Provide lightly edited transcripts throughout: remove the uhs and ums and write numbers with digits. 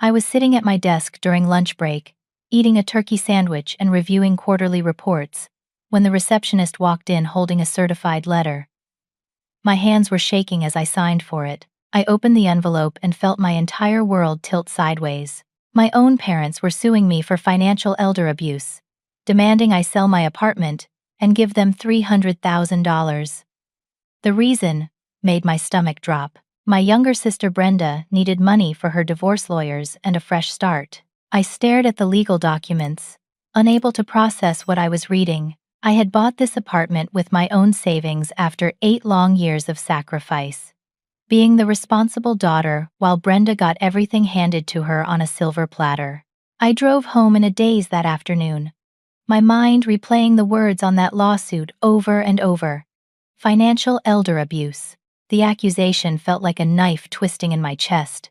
I was sitting at my desk during lunch break, eating a turkey sandwich and reviewing quarterly reports, when the receptionist walked in holding a certified letter. My hands were shaking as I signed for it. I opened the envelope and felt my entire world tilt sideways. My own parents were suing me for financial elder abuse, demanding I sell my apartment and give them $300,000. The reason made my stomach drop. My younger sister Brenda needed money for her divorce lawyers and a fresh start. I stared at the legal documents, unable to process what I was reading. I had bought this apartment with my own savings after 8 long years of sacrifice, being the responsible daughter while Brenda got everything handed to her on a silver platter. I drove home in a daze that afternoon, my mind replaying the words on that lawsuit over and over. Financial elder abuse. The accusation felt like a knife twisting in my chest.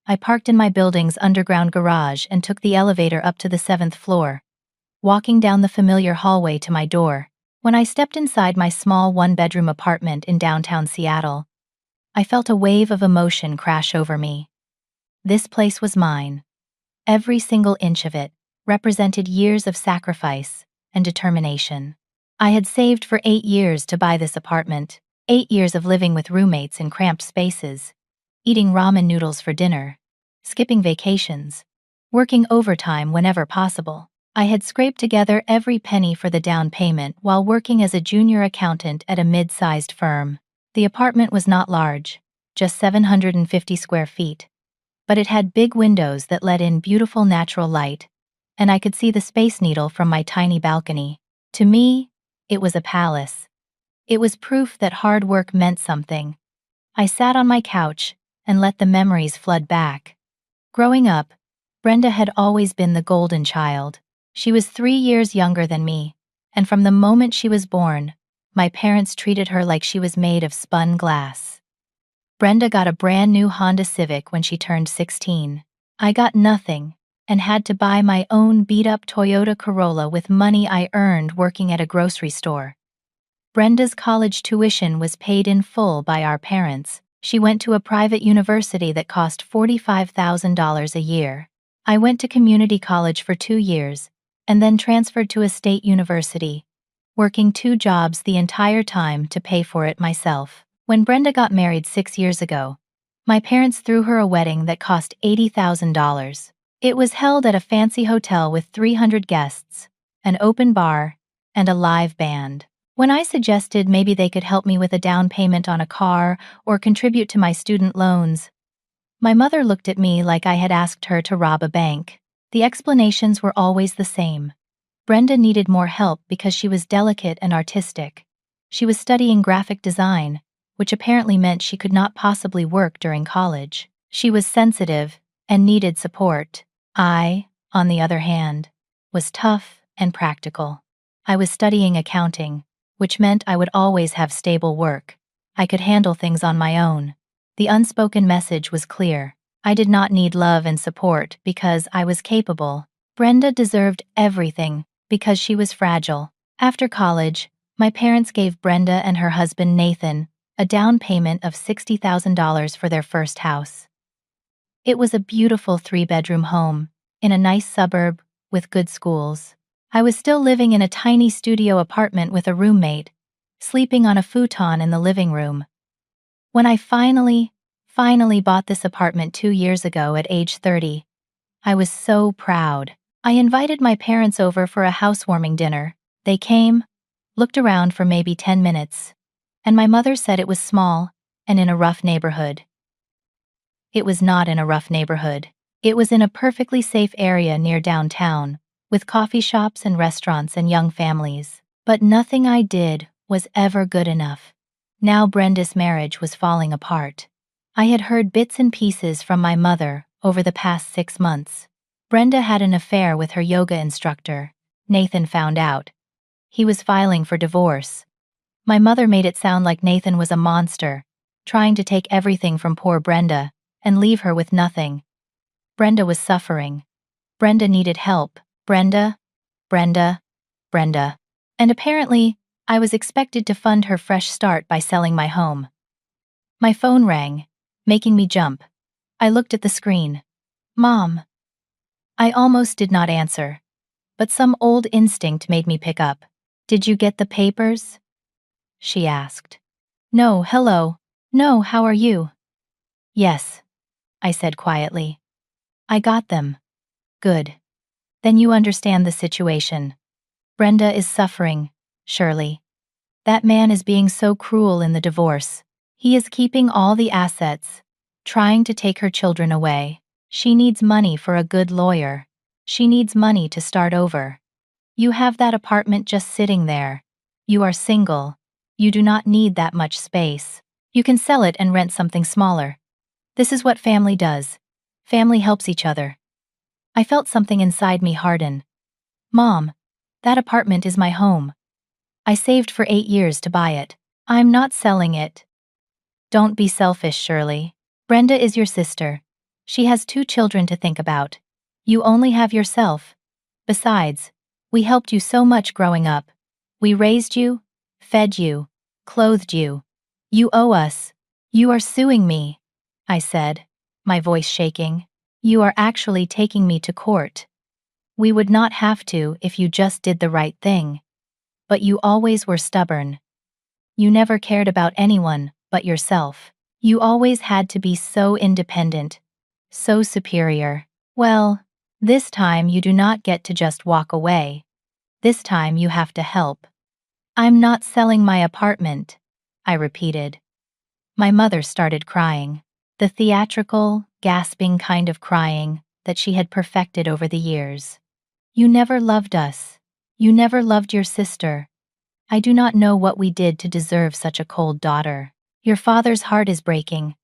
I parked in my building's underground garage and took the elevator up to the 7th floor, walking down the familiar hallway to my door. When I stepped inside my small one-bedroom apartment in downtown Seattle, I felt a wave of emotion crash over me. This place was mine. Every single inch of it represented years of sacrifice and determination. I had saved for 8 years to buy this apartment, 8 years of living with roommates in cramped spaces, eating ramen noodles for dinner, skipping vacations, working overtime whenever possible. I had scraped together every penny for the down payment while working as a junior accountant at a mid-sized firm. The apartment was not large, just 750 square feet, but it had big windows that let in beautiful natural light, and I could see the Space Needle from my tiny balcony. To me, it was a palace. It was proof that hard work meant something. I sat on my couch and let the memories flood back. Growing up, Brenda had always been the golden child. She was 3 years younger than me, and from the moment she was born, my parents treated her like she was made of spun glass. Brenda got a brand new Honda Civic when she turned 16. I got nothing and had to buy my own beat-up Toyota Corolla with money I earned working at a grocery store. Brenda's college tuition was paid in full by our parents. She went to a private university that cost $45,000 a year. I went to community college for 2 years and then transferred to a state university, working 2 jobs the entire time to pay for it myself. When Brenda got married 6 years ago, my parents threw her a wedding that cost $80,000. It was held at a fancy hotel with 300 guests, an open bar, and a live band. When I suggested maybe they could help me with a down payment on a car or contribute to my student loans, my mother looked at me like I had asked her to rob a bank. The explanations were always the same. Brenda needed more help because she was delicate and artistic. She was studying graphic design, which apparently meant she could not possibly work during college. She was sensitive and needed support. I, on the other hand, was tough and practical. I was studying accounting, which meant I would always have stable work. I could handle things on my own. The unspoken message was clear. I did not need love and support because I was capable. Brenda deserved everything because she was fragile. After college, my parents gave Brenda and her husband Nathan a down payment of $60,000 for their first house. It was a beautiful 3-bedroom home in a nice suburb with good schools. I was still living in a tiny studio apartment with a roommate, sleeping on a futon in the living room. When I finally bought this apartment 2 years ago at age 30, I was so proud. I invited my parents over for a housewarming dinner. They came, looked around for maybe 10 minutes, and my mother said it was small and in a rough neighborhood. It was not in a rough neighborhood. It was in a perfectly safe area near downtown, with coffee shops and restaurants and young families. But nothing I did was ever good enough. Now Brenda's marriage was falling apart. I had heard bits and pieces from my mother over the past 6 months. Brenda had an affair with her yoga instructor. Nathan found out. He was filing for divorce. My mother made it sound like Nathan was a monster, trying to take everything from poor Brenda and leave her with nothing. Brenda was suffering. Brenda needed help. Brenda. And apparently, I was expected to fund her fresh start by selling my home. My phone rang, making me jump. I looked at the screen. Mom. I almost did not answer, but some old instinct made me pick up. Did you get the papers? She asked. No, hello. No, how are you? Yes, I said quietly. I got them. Good. Then you understand the situation. Brenda is suffering, Shirley. That man is being so cruel in the divorce. He is keeping all the assets, trying to take her children away. She needs money for a good lawyer. She needs money to start over. You have that apartment just sitting there. You are single. You do not need that much space. You can sell it and rent something smaller. This is what family does. Family helps each other. I felt something inside me harden. Mom, that apartment is my home. I saved for 8 years to buy it. I'm not selling it. Don't be selfish, Shirley. Brenda is your sister. She has 2 children to think about. You only have yourself. Besides, we helped you so much growing up. We raised you, fed you, clothed you. You owe us. You are suing me, I said, my voice shaking. You are actually taking me to court. We would not have to if you just did the right thing. But you always were stubborn. You never cared about anyone but yourself. You always had to be so independent, so superior. Well, this time you do not get to just walk away. This time you have to help. I'm not selling my apartment, I repeated. My mother started crying, the theatrical, gasping kind of crying that she had perfected over the years. You never loved us. You never loved your sister. I do not know what we did to deserve such a cold daughter. Your father's heart is breaking.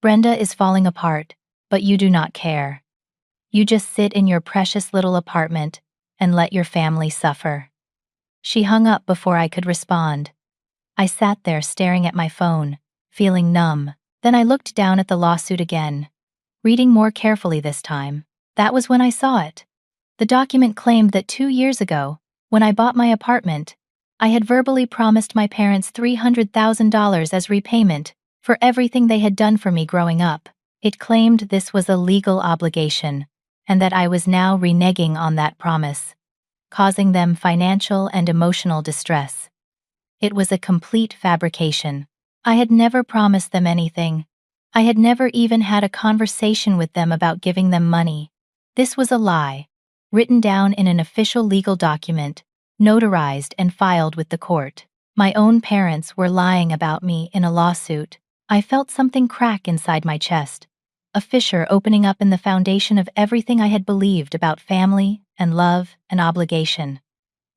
Brenda is falling apart, but you do not care. You just sit in your precious little apartment and let your family suffer. She hung up before I could respond. I sat there staring at my phone, feeling numb. Then I looked down at the lawsuit again, reading more carefully this time. That was when I saw it. The document claimed that 2 years ago, when I bought my apartment, I had verbally promised my parents $300,000 as repayment for everything they had done for me growing up. It claimed this was a legal obligation, and that I was now reneging on that promise, causing them financial and emotional distress. It was a complete fabrication. I had never promised them anything. I had never even had a conversation with them about giving them money. This was a lie, written down in an official legal document, notarized and filed with the court. My own parents were lying about me in a lawsuit. I felt something crack inside my chest, a fissure opening up in the foundation of everything I had believed about family and love and obligation.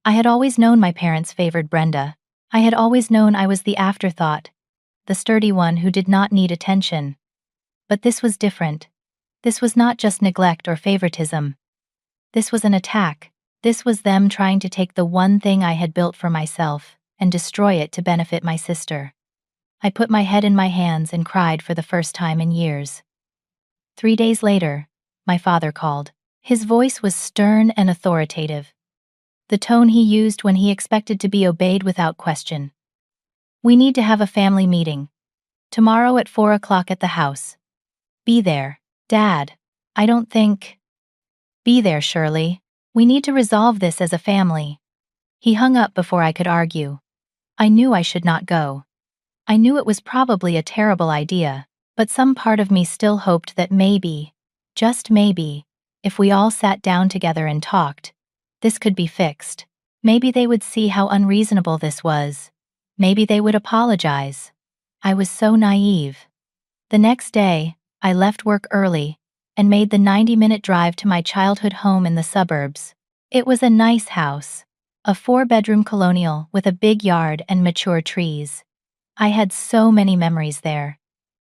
I had always known my parents favored Brenda. I had always known I was the afterthought, the sturdy one who did not need attention. But this was different. This was not just neglect or favoritism. This was an attack. This was them trying to take the one thing I had built for myself and destroy it to benefit my sister. I put my head in my hands and cried for the first time in years. 3 days later, my father called. His voice was stern and authoritative, the tone he used when he expected to be obeyed without question. We need to have a family meeting. Tomorrow at 4 o'clock at the house. Be there. Dad, I don't think... Be there, Shirley. We need to resolve this as a family. He hung up before I could argue. I knew I should not go. I knew it was probably a terrible idea, but some part of me still hoped that maybe, just maybe, if we all sat down together and talked, this could be fixed. Maybe they would see how unreasonable this was. Maybe they would apologize. I was so naive. The next day, I left work early and made the 90-minute drive to my childhood home in the suburbs. It was a nice house, a 4-bedroom colonial with a big yard and mature trees. I had so many memories there,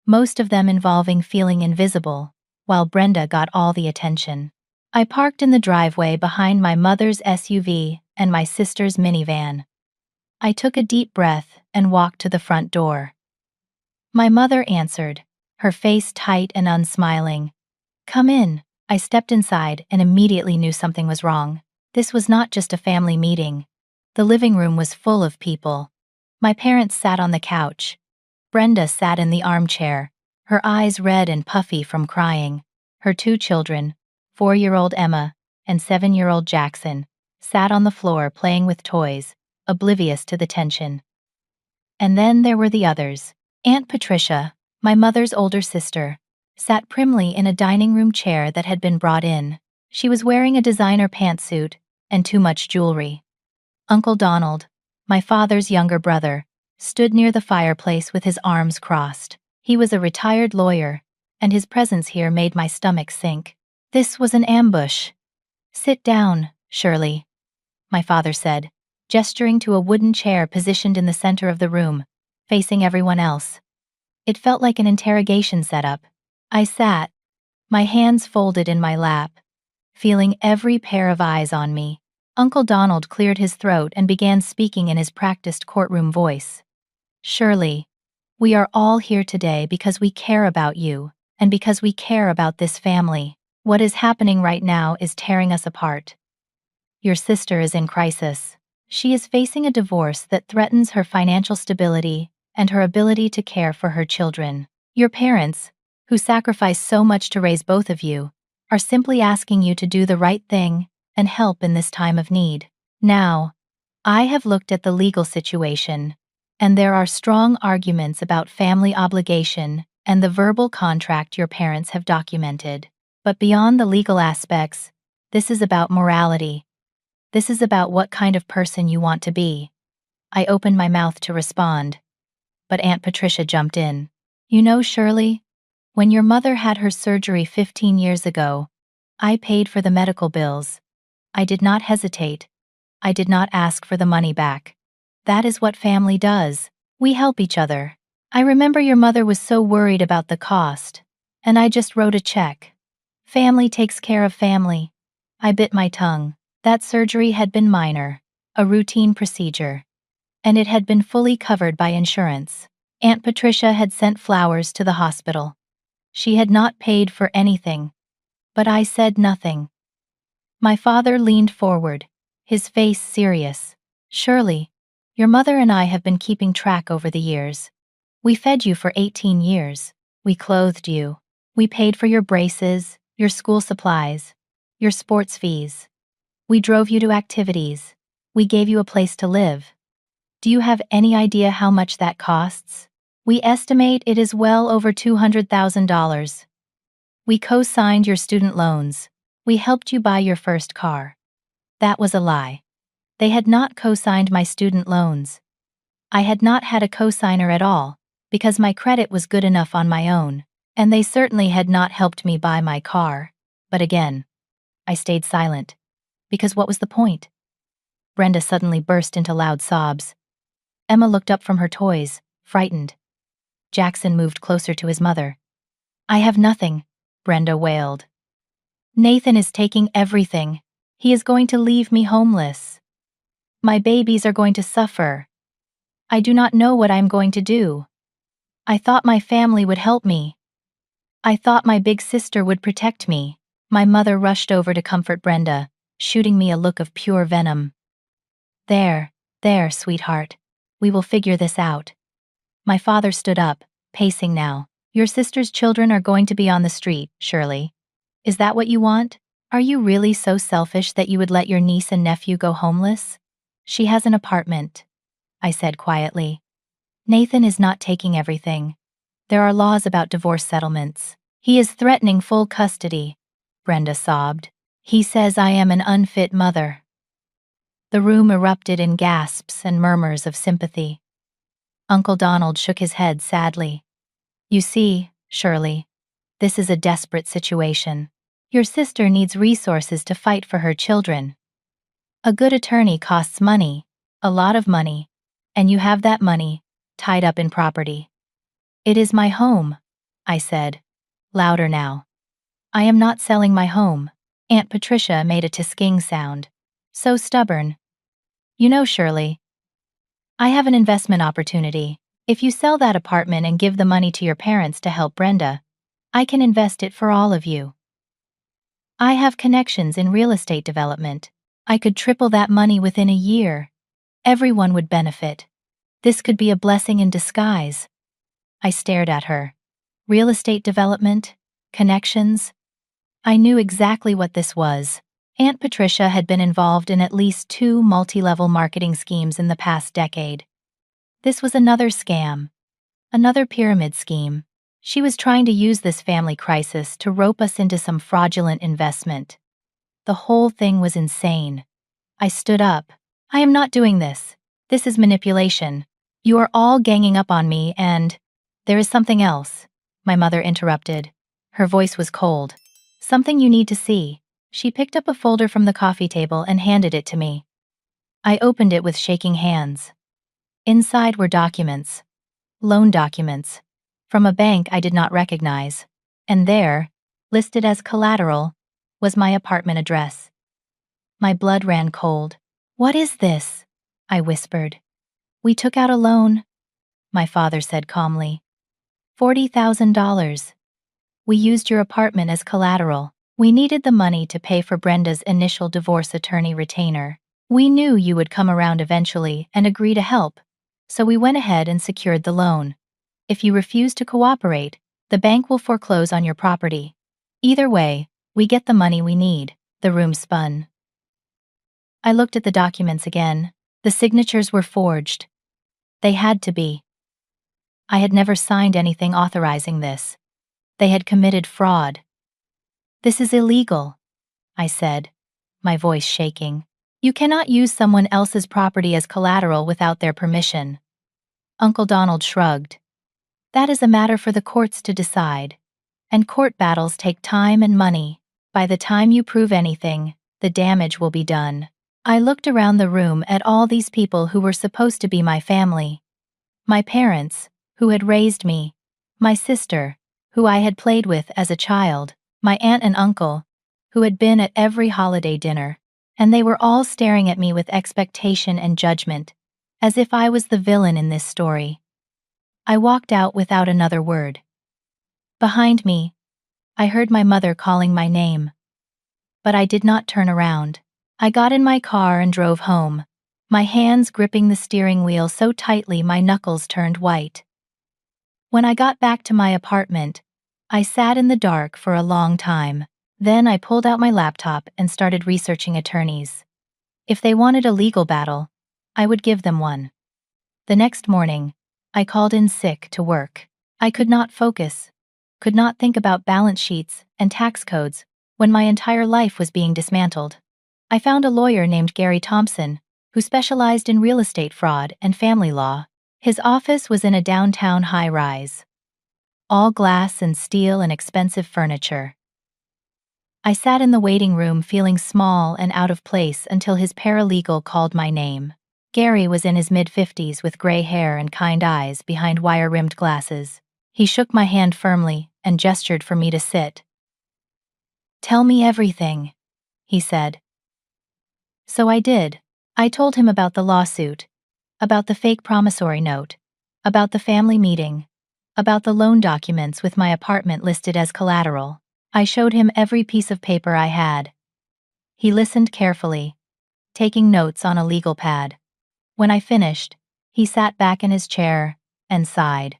most of them involving feeling invisible, while Brenda got all the attention. I parked in the driveway behind my mother's SUV and my sister's minivan. I took a deep breath and walked to the front door. My mother answered, her face tight and unsmiling. Come in. I stepped inside and immediately knew something was wrong. This was not just a family meeting. The living room was full of people. My parents sat on the couch. Brenda sat in the armchair, her eyes red and puffy from crying, Her two children, 4-year-old Emma and 7-year-old Jackson, sat on the floor playing with toys, oblivious to the tension. And then there were the others. Aunt Patricia, my mother's older sister, sat primly in a dining room chair that had been brought in. She was wearing a designer pantsuit and too much jewelry. Uncle Donald, my father's younger brother, stood near the fireplace with his arms crossed. He was a retired lawyer, and his presence here made my stomach sink. This was an ambush. "Sit down, Shirley," my father said, gesturing to a wooden chair positioned in the center of the room, facing everyone else. It felt like an interrogation setup. I sat, my hands folded in my lap, feeling every pair of eyes on me. Uncle Donald cleared his throat and began speaking in his practiced courtroom voice. "Shirley, we are all here today because we care about you, and because we care about this family. What is happening right now is tearing us apart. Your sister is in crisis. She is facing a divorce that threatens her financial stability and her ability to care for her children. Your parents, who sacrificed so much to raise both of you, are simply asking you to do the right thing and help in this time of need. Now, I have looked at the legal situation, and there are strong arguments about family obligation and the verbal contract your parents have documented. But beyond the legal aspects, this is about morality. This is about what kind of person you want to be." I opened my mouth to respond, but Aunt Patricia jumped in. "You know, Shirley, when your mother had her surgery 15 years ago, I paid for the medical bills. I did not hesitate. I did not ask for the money back. That is what family does. We help each other. I remember your mother was so worried about the cost, and I just wrote a check. Family takes care of family." I bit my tongue. That surgery had been minor, a routine procedure, and it had been fully covered by insurance. Aunt Patricia had sent flowers to the hospital. She had not paid for anything, but I said nothing. My father leaned forward, his face serious. "Shirley, your mother and I have been keeping track over the years. We fed you for 18 years. We clothed you. We paid for your braces, your school supplies, your sports fees. We drove you to activities. We gave you a place to live. Do you have any idea how much that costs? We estimate it is well over $200,000. We co-signed your student loans. We helped you buy your first car." That was a lie. They had not co-signed my student loans. I had not had a co-signer at all, because my credit was good enough on my own, and they certainly had not helped me buy my car. But again, I stayed silent. Because what was the point? Brenda suddenly burst into loud sobs. Emma looked up from her toys, frightened. Jackson moved closer to his mother. "I have nothing," Brenda wailed. "Nathan is taking everything. He is going to leave me homeless. My babies are going to suffer. I do not know what I am going to do. I thought my family would help me. I thought my big sister would protect me." My mother rushed over to comfort Brenda, shooting me a look of pure venom. There, sweetheart. We will figure this out." My father stood up, pacing now. "Your sister's children are going to be on the street, Shirley. Is that what you want? Are you really so selfish that you would let your niece and nephew go homeless?" "She has an apartment," I said quietly. "Nathan is not taking everything. There are laws about divorce settlements. He is threatening full custody," Brenda sobbed. "He says I am an unfit mother." The room erupted in gasps and murmurs of sympathy. Uncle Donald shook his head sadly. "You see, Shirley, this is a desperate situation. Your sister needs resources to fight for her children. A good attorney costs money, a lot of money, and you have that money tied up in property." "It is my home," I said, louder now. "I am not selling my home." Aunt Patricia made a tisking sound. So stubborn. "You know, Shirley, I have an investment opportunity. If you sell that apartment and give the money to your parents to help Brenda, I can invest it for all of you. I have connections in real estate development. I could triple that money within a year. Everyone would benefit. This could be a blessing in disguise." I stared at her. Real estate development? Connections? I knew exactly what this was. Aunt Patricia had been involved in at least 2 multi-level marketing schemes in the past decade. This was another scam, another pyramid scheme. She was trying to use this family crisis to rope us into some fraudulent investment. The whole thing was insane. I stood up. I am not doing this. This is manipulation. You are all ganging up on me and… There is something else, my mother interrupted. Her voice was cold. Something you need to see. She picked up a folder from the coffee table and handed it to me. I opened it with shaking hands. Inside were documents. Loan documents. From a bank I did not recognize. And there, listed as collateral, was my apartment address. My blood ran cold. What is this? I whispered. We took out a loan, my father said calmly. $40,000. We used your apartment as collateral. We needed the money to pay for Brenda's initial divorce attorney retainer. We knew you would come around eventually and agree to help, so we went ahead and secured the loan. If you refuse to cooperate, the bank will foreclose on your property. Either way, we get the money we need. The room spun. I looked at the documents again. The signatures were forged. They had to be. I had never signed anything authorizing this. They had committed fraud. This is illegal, I said, my voice shaking. You cannot use someone else's property as collateral without their permission. Uncle Donald shrugged. That is a matter for the courts to decide. And court battles take time and money. By the time you prove anything, the damage will be done. I looked around the room at all these people who were supposed to be my family. My parents, who had raised me. My sister, who I had played with as a child. My aunt and uncle, who had been at every holiday dinner. And they were all staring at me with expectation and judgment, as if I was the villain in this story. I walked out without another word. Behind me, I heard my mother calling my name. But I did not turn around. I got in my car and drove home, my hands gripping the steering wheel so tightly my knuckles turned white. When I got back to my apartment, I sat in the dark for a long time. Then I pulled out my laptop and started researching attorneys. If they wanted a legal battle, I would give them one. The next morning, I called in sick to work. I could not focus, could not think about balance sheets and tax codes when my entire life was being dismantled. I found a lawyer named Gary Thompson, who specialized in real estate fraud and family law. His office was in a downtown high-rise. All glass and steel and expensive furniture. I sat in the waiting room feeling small and out of place until his paralegal called my name. Gary was in his mid-50s with gray hair and kind eyes behind wire-rimmed glasses. He shook my hand firmly and gestured for me to sit. "Tell me everything," he said. So I did. I told him about the lawsuit, about the fake promissory note, about the family meeting, about the loan documents with my apartment listed as collateral. I showed him every piece of paper I had. He listened carefully, taking notes on a legal pad. When I finished, he sat back in his chair and sighed.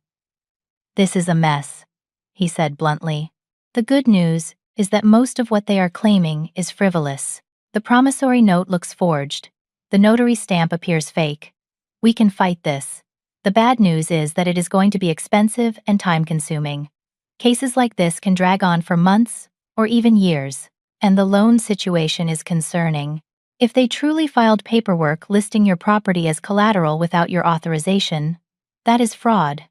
"This is a mess," he said bluntly. "The good news is that most of what they are claiming is frivolous. The promissory note looks forged. The notary stamp appears fake. We can fight this. The bad news is that it is going to be expensive and time-consuming. Cases like this can drag on for months or even years, and the loan situation is concerning. If they truly filed paperwork listing your property as collateral without your authorization, that is fraud.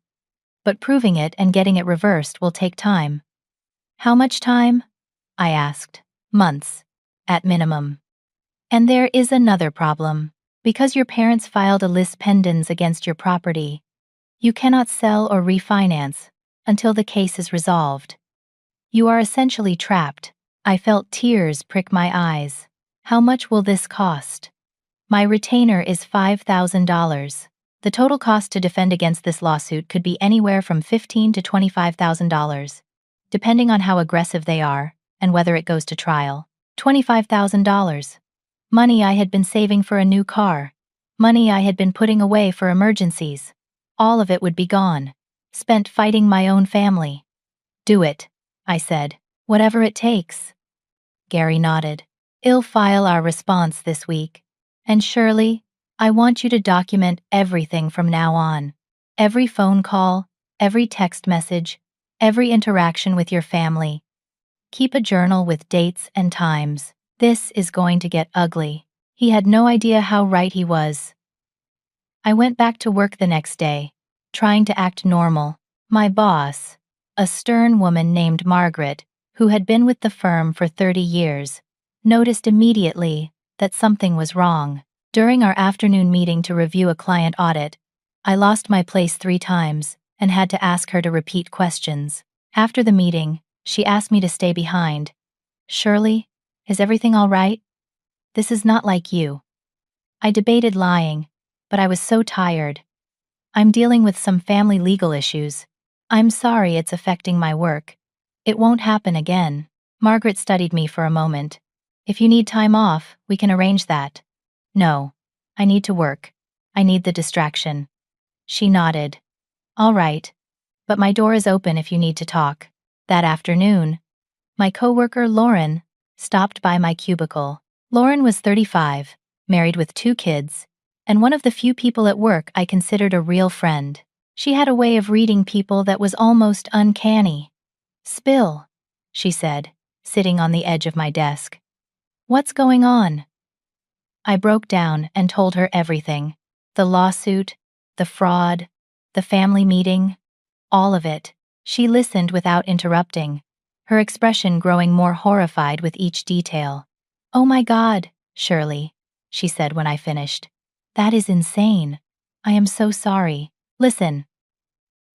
But proving it and getting it reversed will take time." "How much time?" I asked. "Months, at minimum. And there is another problem. Because your parents filed a lis pendens against your property, you cannot sell or refinance until the case is resolved. You are essentially trapped." I felt tears prick my eyes. "How much will this cost?" "My retainer is $5,000. The total cost to defend against this lawsuit could be anywhere from $15,000 to $25,000, depending on how aggressive they are and whether it goes to trial." $25,000. Money I had been saving for a new car. Money I had been putting away for emergencies. All of it would be gone, spent fighting my own family. "Do it," I said. "Whatever it takes." Gary nodded. I'll file our response this week. And Shirley, I want you to document everything from now on. Every phone call, every text message, every interaction with your family. Keep a journal with dates and times. This is going to get ugly. He had no idea how right he was. I went back to work the next day, trying to act normal. My boss, a stern woman named Margaret, who had been with the firm for 30 years, noticed immediately that something was wrong. During our afternoon meeting to review a client audit, I lost my place 3 times and had to ask her to repeat questions. After the meeting, she asked me to stay behind. Shirley, is everything all right? This is not like you. I debated lying, but I was so tired. I'm dealing with some family legal issues. I'm sorry it's affecting my work. It won't happen again. Margaret studied me for a moment. If you need time off, we can arrange that. No, I need to work. I need the distraction. She nodded. All right, but my door is open if you need to talk. That afternoon, my coworker Lauren stopped by my cubicle. Lauren was 35, married with 2 kids, and one of the few people at work I considered a real friend. She had a way of reading people that was almost uncanny. Spill, she said, sitting on the edge of my desk. What's going on? I broke down and told her everything. The lawsuit, the fraud, the family meeting, all of it. She listened without interrupting, her expression growing more horrified with each detail. Oh my God, Shirley, she said when I finished. That is insane. I am so sorry. Listen.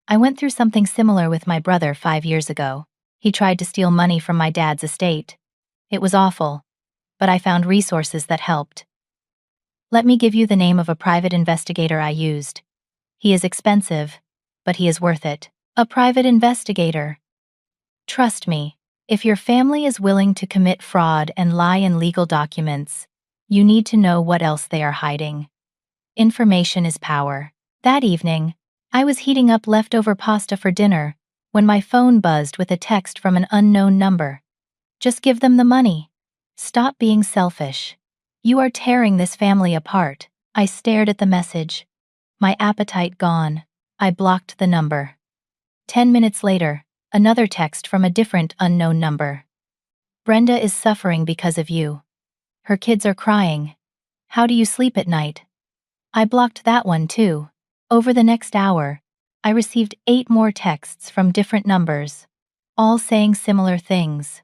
I went through something similar with my brother 5 years ago. He tried to steal money from my dad's estate. It was awful, but I found resources that helped. Let me give you the name of a private investigator I used. He is expensive, but he is worth it. A private investigator. Trust me, if your family is willing to commit fraud and lie in legal documents, you need to know what else they are hiding. Information is power. That evening, I was heating up leftover pasta for dinner when my phone buzzed with a text from an unknown number. Just give them the money. Stop being selfish. You are tearing this family apart. I stared at the message. My appetite gone. I blocked the number. 10 minutes later, another text from a different unknown number. Brenda is suffering because of you. Her kids are crying. How do you sleep at night? I blocked that one too. Over the next hour, I received 8 more texts from different numbers, all saying similar things.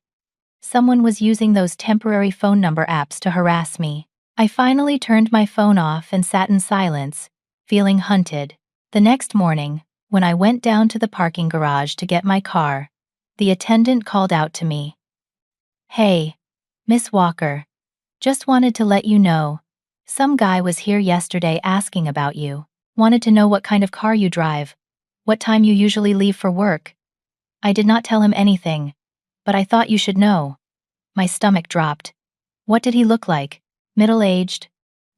Someone was using those temporary phone number apps to harass me. I finally turned my phone off and sat in silence, feeling hunted. The next morning, when I went down to the parking garage to get my car, the attendant called out to me. Hey, Miss Walker. Just wanted to let you know. Some guy was here yesterday asking about you. Wanted to know what kind of car you drive, what time you usually leave for work. I did not tell him anything, but I thought you should know. My stomach dropped. What did he look like? Middle-aged,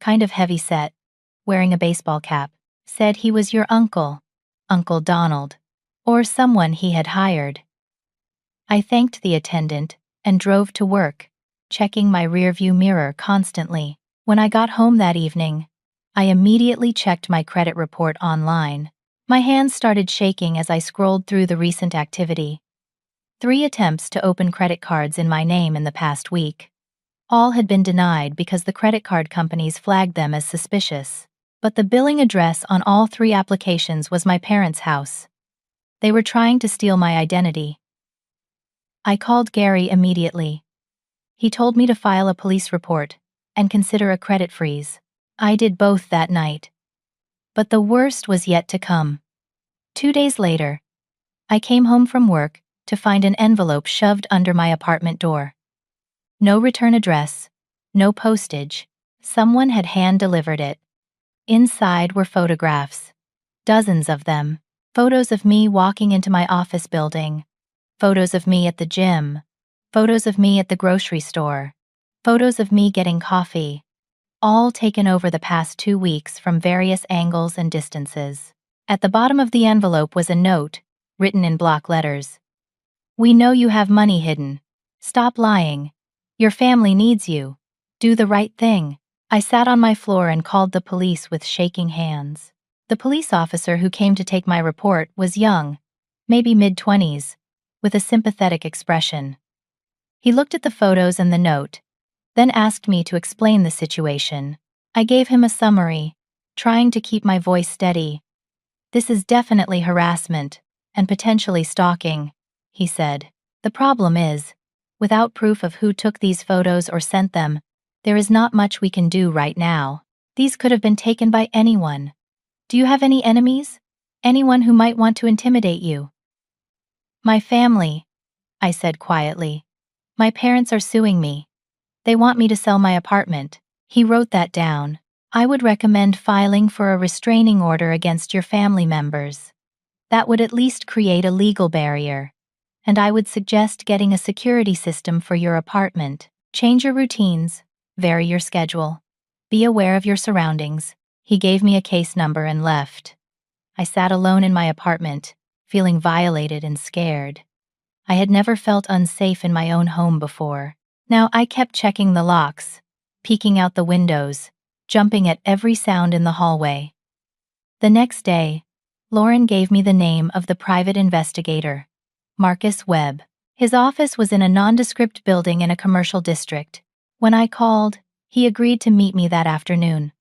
kind of heavy-set, wearing a baseball cap. Said he was your uncle, Uncle Donald, or someone he had hired. I thanked the attendant and drove to work, checking my rearview mirror constantly. When I got home that evening, I immediately checked my credit report online. My hands started shaking as I scrolled through the recent activity. 3 attempts to open credit cards in my name in the past week. All had been denied because the credit card companies flagged them as suspicious. But the billing address on all 3 applications was my parents' house. They were trying to steal my identity. I called Gary immediately. He told me to file a police report and consider a credit freeze. I did both that night. But the worst was yet to come. 2 days later, I came home from work to find an envelope shoved under my apartment door. No return address, no postage. Someone had hand-delivered it. Inside were photographs. Dozens of them. Photos of me walking into my office building. Photos of me at the gym. Photos of me at the grocery store. Photos of me getting coffee. All taken over the past 2 weeks from various angles and distances. At the bottom of the envelope was a note, written in block letters. We know you have money hidden. Stop lying. Your family needs you. Do the right thing. I sat on my floor and called the police with shaking hands. The police officer who came to take my report was young, maybe mid-20s, with a sympathetic expression. He looked at the photos and the note, then asked me to explain the situation. I gave him a summary, trying to keep my voice steady. "This is definitely harassment, and potentially stalking," he said. "The problem is, without proof of who took these photos or sent them, there is not much we can do right now. These could have been taken by anyone. Do you have any enemies? Anyone who might want to intimidate you?" "My family," I said quietly. "My parents are suing me. They want me to sell my apartment." He wrote that down. "I would recommend filing for a restraining order against your family members. That would at least create a legal barrier. And I would suggest getting a security system for your apartment. Change your routines, vary your schedule. Be aware of your surroundings." He gave me a case number and left. I sat alone in my apartment, feeling violated and scared. I had never felt unsafe in my own home before. Now I kept checking the locks, peeking out the windows, jumping at every sound in the hallway. The next day, Lauren gave me the name of the private investigator, Marcus Webb. His office was in a nondescript building in a commercial district. When I called, he agreed to meet me that afternoon.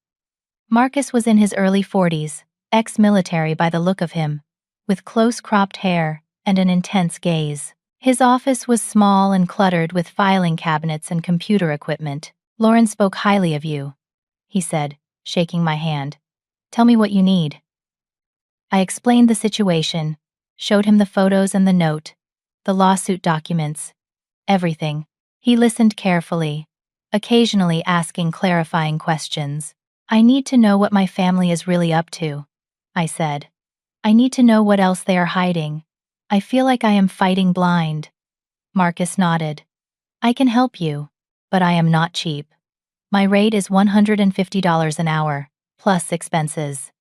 Marcus was in his early 40s, ex-military by the look of him, with close cropped hair and an intense gaze. His office was small and cluttered with filing cabinets and computer equipment. "Lauren spoke highly of you," he said, shaking my hand. "Tell me what you need." I explained the situation, showed him the photos and the note, the lawsuit documents, everything. He listened carefully, occasionally asking clarifying questions. "I need to know what my family is really up to," I said. "I need to know what else they are hiding. I feel like I am fighting blind." Marcus nodded. "I can help you, but I am not cheap. My rate is $150 an hour, plus expenses.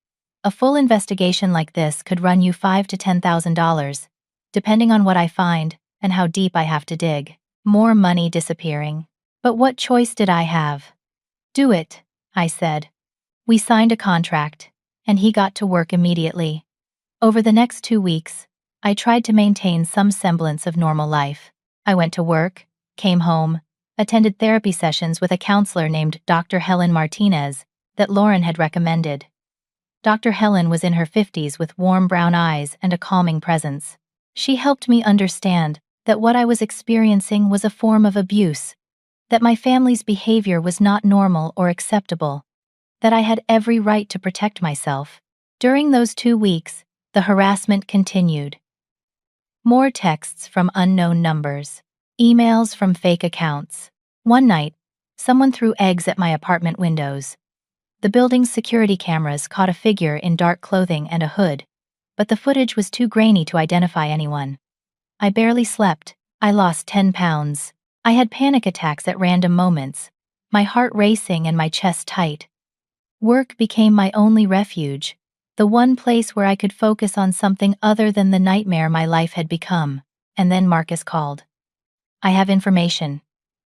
A full investigation like this could run you $5,000 to $10,000, depending on what I find and how deep I have to dig." More money disappearing. But what choice did I have? "Do it," I said. We signed a contract, and he got to work immediately. Over the next 2 weeks, I tried to maintain some semblance of normal life. I went to work, came home, attended therapy sessions with a counselor named Dr. Helen Martinez that Lauren had recommended. Dr. Helen was in her 50s with warm brown eyes and a calming presence. She helped me understand that what I was experiencing was a form of abuse, that my family's behavior was not normal or acceptable, that I had every right to protect myself. During those 2 weeks, the harassment continued. More texts from unknown numbers, emails from fake accounts. One night, someone threw eggs at my apartment windows. The building's security cameras caught a figure in dark clothing and a hood, but the footage was too grainy to identify anyone. I barely slept. I lost 10 pounds. I had panic attacks at random moments, my heart racing and my chest tight. Work became my only refuge, the one place where I could focus on something other than the nightmare my life had become. And then Marcus called. "I have information,"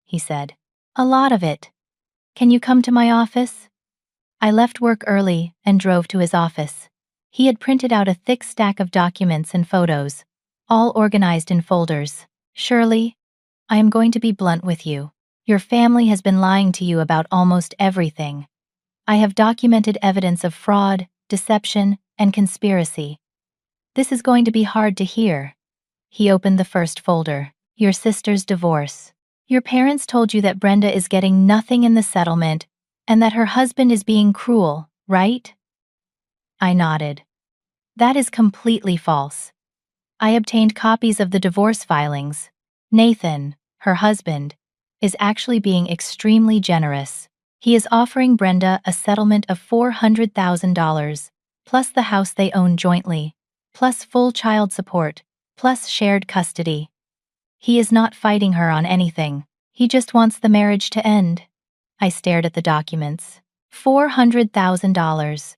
he said. "A lot of it. Can you come to my office?" I left work early and drove to his office. He had printed out a thick stack of documents and photos, all organized in folders. "Shirley, I am going to be blunt with you. Your family has been lying to you about almost everything. I have documented evidence of fraud, deception, and conspiracy. This is going to be hard to hear." He opened the first folder. "Your sister's divorce. Your parents told you that Brenda is getting nothing in the settlement and that her husband is being cruel, right?" I nodded. "That is completely false. I obtained copies of the divorce filings. Nathan, her husband, is actually being extremely generous. He is offering Brenda a settlement of $400,000, plus the house they own jointly, plus full child support, plus shared custody. He is not fighting her on anything. He just wants the marriage to end." I stared at the documents. $400,000.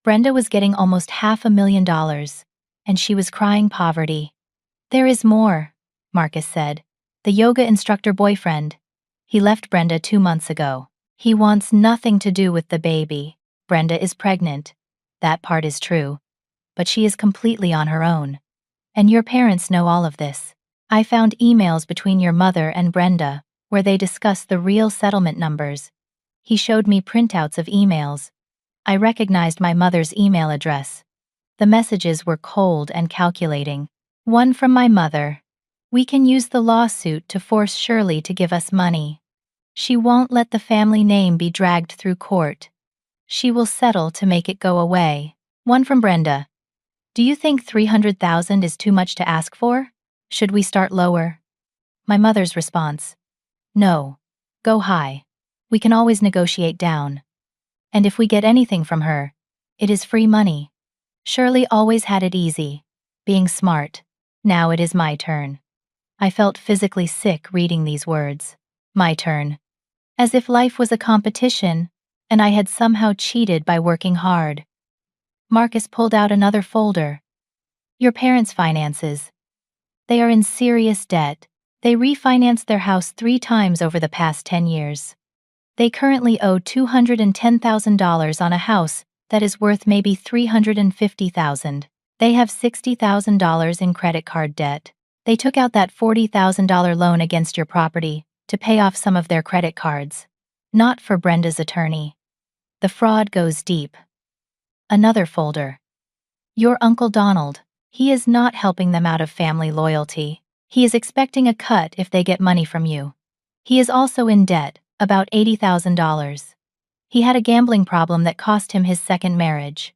Brenda was getting almost $500,000, and she was crying poverty. "There is more," Marcus said. "The yoga instructor boyfriend. He left Brenda 2 months ago. He wants nothing to do with the baby. Brenda is pregnant. That part is true. But she is completely on her own. And your parents know all of this. I found emails between your mother and Brenda, where they discuss the real settlement numbers. He showed me printouts of emails. I recognized my mother's email address. The messages were cold and calculating. One from my mother. We can use the lawsuit to force Shirley to give us money. She won't let the family name be dragged through court. She will settle to make it go away. One from Brenda. Do you think $300,000 is too much to ask for? Should we start lower? My mother's response. No. Go high. We can always negotiate down. And if we get anything from her, it is free money. Shirley always had it easy, being smart. Now it is my turn. I felt physically sick reading these words. My turn. As if life was a competition, and I had somehow cheated by working hard. Marcus pulled out another folder. Your parents' finances. They are in serious debt. They refinanced their house 3 times over the past 10 years. They currently owe $210,000 on a house that is worth maybe $350,000. They have $60,000 in credit card debt. They took out that $40,000 loan against your property to pay off some of their credit cards. Not for Brenda's attorney. The fraud goes deep. Another folder. Your Uncle Donald. He is not helping them out of family loyalty. He is expecting a cut if they get money from you. He is also in debt, about $80,000. He had a gambling problem that cost him his second marriage.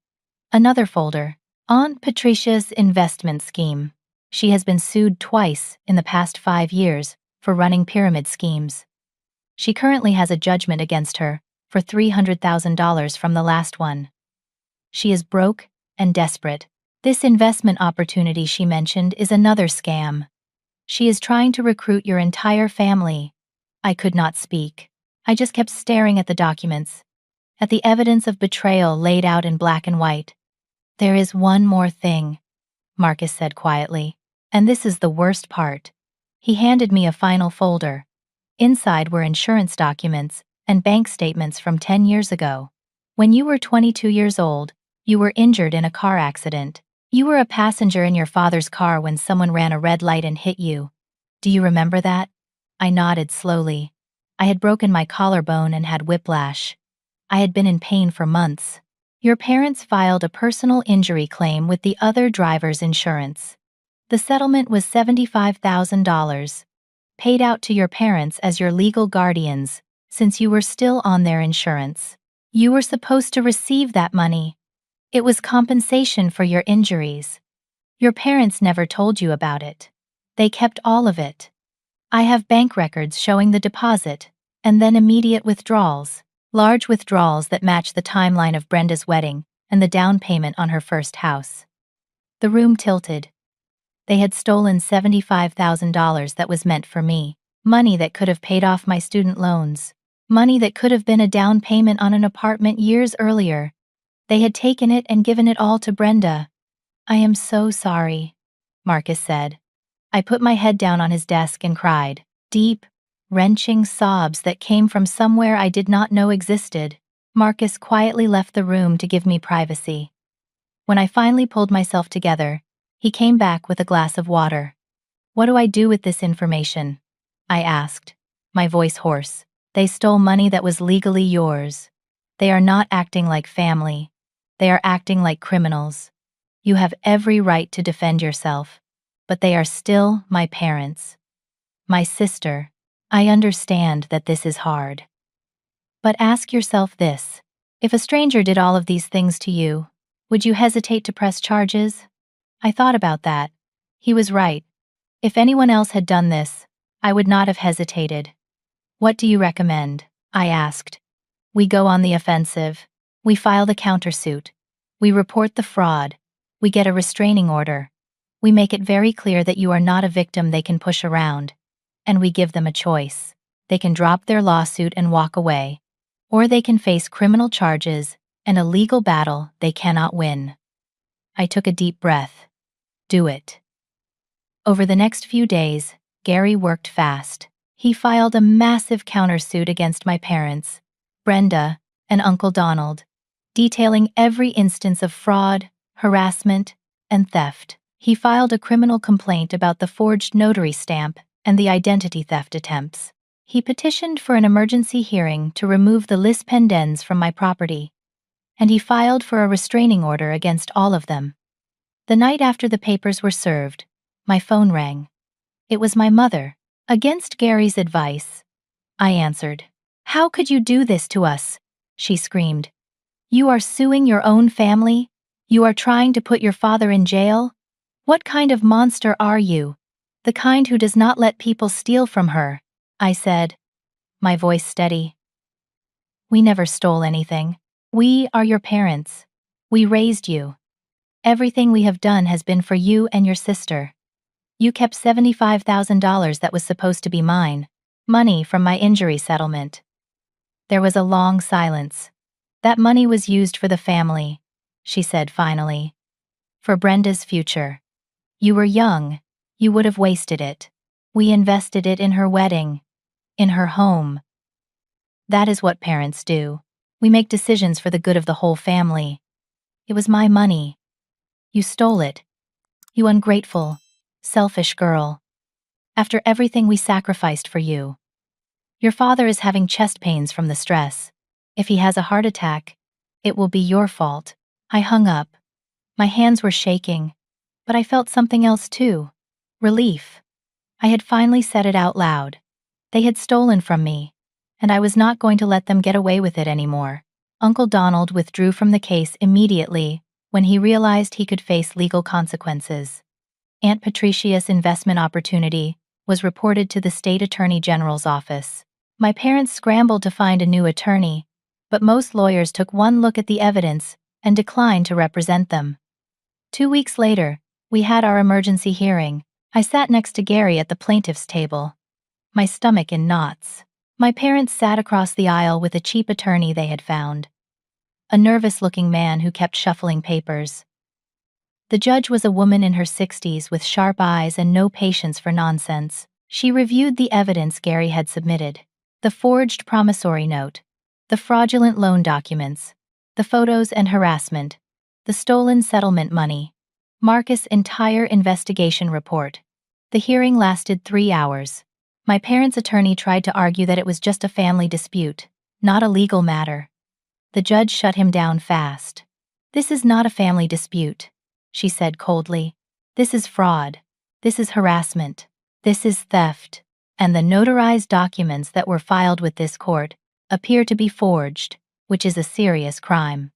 Another folder. Aunt Patricia's investment scheme. She has been sued twice in the past 5 years for running pyramid schemes. She currently has a judgment against her for $300,000 from the last one. She is broke and desperate. This investment opportunity she mentioned is another scam. She is trying to recruit your entire family. I could not speak. I just kept staring at the documents, at the evidence of betrayal laid out in black and white. There is one more thing, Marcus said quietly, and this is the worst part. He handed me a final folder. Inside were insurance documents and bank statements from 10 years ago. When you were 22 years old, you were injured in a car accident. You were a passenger in your father's car when someone ran a red light and hit you. Do you remember that? I nodded slowly. I had broken my collarbone and had whiplash. I had been in pain for months. Your parents filed a personal injury claim with the other driver's insurance. The settlement was $75,000, paid out to your parents as your legal guardians, since you were still on their insurance. You were supposed to receive that money. It was compensation for your injuries. Your parents never told you about it. They kept all of it. I have bank records showing the deposit, and then immediate withdrawals, large withdrawals that match the timeline of Brenda's wedding and the down payment on her first house. The room tilted. They had stolen $75,000 that was meant for me, money that could have paid off my student loans, money that could have been a down payment on an apartment years earlier. They had taken it and given it all to Brenda. I am so sorry, Marcus said. I put my head down on his desk and cried, deep, wrenching sobs that came from somewhere I did not know existed. Marcus quietly left the room to give me privacy. When I finally pulled myself together, he came back with a glass of water. What do I do with this information? I asked, my voice hoarse. They stole money that was legally yours. They are not acting like family. They are acting like criminals. You have every right to defend yourself, but they are still my parents. My sister, I understand that this is hard. But ask yourself this. If a stranger did all of these things to you, would you hesitate to press charges? I thought about that. He was right. If anyone else had done this, I would not have hesitated. What do you recommend? I asked. We go on the offensive. We file the countersuit. We report the fraud. We get a restraining order. We make it very clear that you are not a victim they can push around. And we give them a choice. They can drop their lawsuit and walk away, or they can face criminal charges and a legal battle they cannot win. I took a deep breath. Do it. Over the next few days, Gary worked fast. He filed a massive countersuit against my parents, Brenda, and Uncle Donald, detailing every instance of fraud, harassment, and theft. He filed a criminal complaint about the forged notary stamp and the identity theft attempts. He petitioned for an emergency hearing to remove the lis pendens from my property, and he filed for a restraining order against all of them. The night after the papers were served, my phone rang. It was my mother. Against Gary's advice, I answered. "How could you do this to us?" she screamed. "You are suing your own family? You are trying to put your father in jail? What kind of monster are you? The kind who does not let people steal from her," I said, my voice steady. "We never stole anything. We are your parents. We raised you. Everything we have done has been for you and your sister. You kept $75,000 that was supposed to be mine, money from my injury settlement." There was a long silence. "That money was used for the family," she said finally. "For Brenda's future. You were young. You would have wasted it. We invested it in her wedding, in her home. That is what parents do. We make decisions for the good of the whole family. It was my money. You stole it. You ungrateful, selfish girl. After everything we sacrificed for you. Your father is having chest pains from the stress. If he has a heart attack, it will be your fault." I hung up. My hands were shaking, but I felt something else too. Relief. I had finally said it out loud. They had stolen from me, and I was not going to let them get away with it anymore. Uncle Donald withdrew from the case immediately when he realized he could face legal consequences. Aunt Patricia's investment opportunity was reported to the state attorney general's office. My parents scrambled to find a new attorney, but most lawyers took one look at the evidence and declined to represent them. 2 weeks later, we had our emergency hearing. I sat next to Gary at the plaintiff's table, my stomach in knots. My parents sat across the aisle with a cheap attorney they had found, a nervous-looking man who kept shuffling papers. The judge was a woman in her 60s with sharp eyes and no patience for nonsense. She reviewed the evidence Gary had submitted: the forged promissory note, the fraudulent loan documents, the photos and harassment, the stolen settlement money, Marcus' entire investigation report. The hearing lasted 3 hours. My parents' attorney tried to argue that it was just a family dispute, not a legal matter. The judge shut him down fast. "This is not a family dispute," she said coldly. "This is fraud. This is harassment. This is theft. And the notarized documents that were filed with this court appear to be forged, which is a serious crime."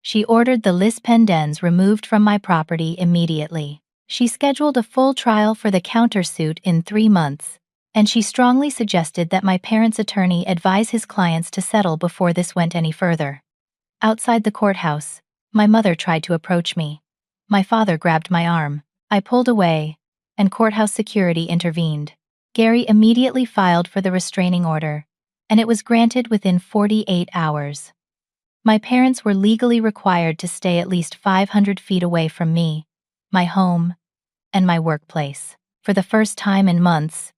She ordered the lis pendens removed from my property immediately. She scheduled a full trial for the countersuit in 3 months, and she strongly suggested that my parents' attorney advise his clients to settle before this went any further. Outside the courthouse, my mother tried to approach me. My father grabbed my arm. I pulled away, and courthouse security intervened. Gary immediately filed for the restraining order, and it was granted within 48 hours. My parents were legally required to stay at least 500 feet away from me, my home, and my workplace. For the first time in months,